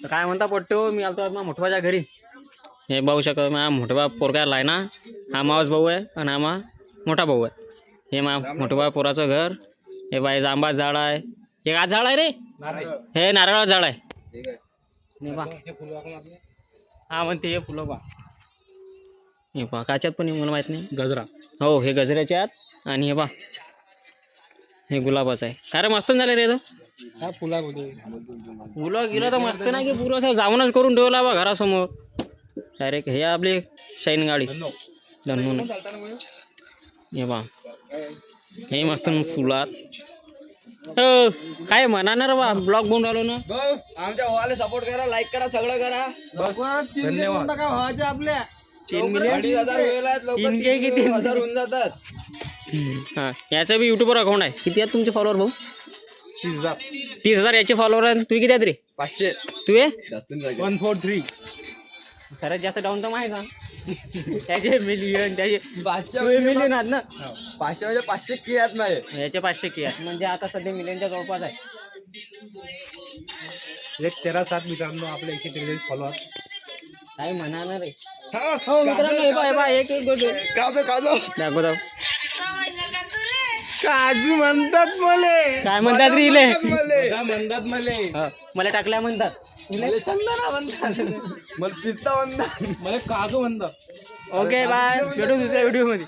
तर काय म्हणता पट्टो, मी आलतो आज माझ्या मोठोबाच्या घरी. हे पाहू शकतो माझा मोठोबा पोरगा आहे ना, हा मावस भाऊ आहे आणि हा मा मोठा भाऊ आहे. हे मा मोठोबा पोराचं घर. हे बाई जांबा झाड आहे. हे काय झाड आहे रे? हे नारळाचं झाड आहे. हा म्हणते हे फुलं बा. हे पहा काच्यात पण मला माहित नाही. गजरा. हो हे गजऱ्याचे आहेत आणि हे बा हे गुलाबाचं आहे. काय रे मस्त झाले रे तो. हा फुला फुलं गेलं तर मस्त नाही की पुरं असं जाऊनच करून ठेवला बा घरासमोर डायरेक्ट. हे आपली शाईन गाडी धन्नू हे बा हे मस्त फुलात. हो काय म्हणा रे बा, ब्लॉग बनवून राहिलो ना. आमच्या भावाला सपोर्ट करा, लाईक करा, सगळं करा. धन्यवाद. आपल्या 3 मिलियन 2,500 व्हायला आहेत, लवकर 3K किती? 3,000 होऊन जातात. हां याचं बी युट्यूबवर अकाउंट आहे. किती आहेत तुमचे फॉलोअर भाऊ? 30,000. 30,000 याचे फॉलोअर आहेत. तू किती आहेत रे? 500 तू आहे जास्त नाही लागेल. 143. सर्वात जास्त डाऊन तर माहिती का त्याचे मिलियन त्याचे 500 मिलियन आहेत ना. 500 म्हणजे 500 के आहेत नाही. याचे 500K आहेत म्हणजे आता सध्या मिलियनच्या जवळपास आहे. 1,13,7 मित्रांनो आपले 143 फॉलोअर. काय म्हणा ना रे. हा, हो मित्रांनो हे बा, हे बा, एक गोष्ट काजू काजू दाखव दाखव. काजू म्हणतात मले. काय म्हणतात रे इले? म्हणतात मले. मला टाकल्या म्हणतात. मला शेंगदाणा म्हणतात, मला पिस्ता म्हणतात. मला काजू म्हणतात. ओके बाय, भेटू दुसऱ्या व्हिडिओ मध्ये.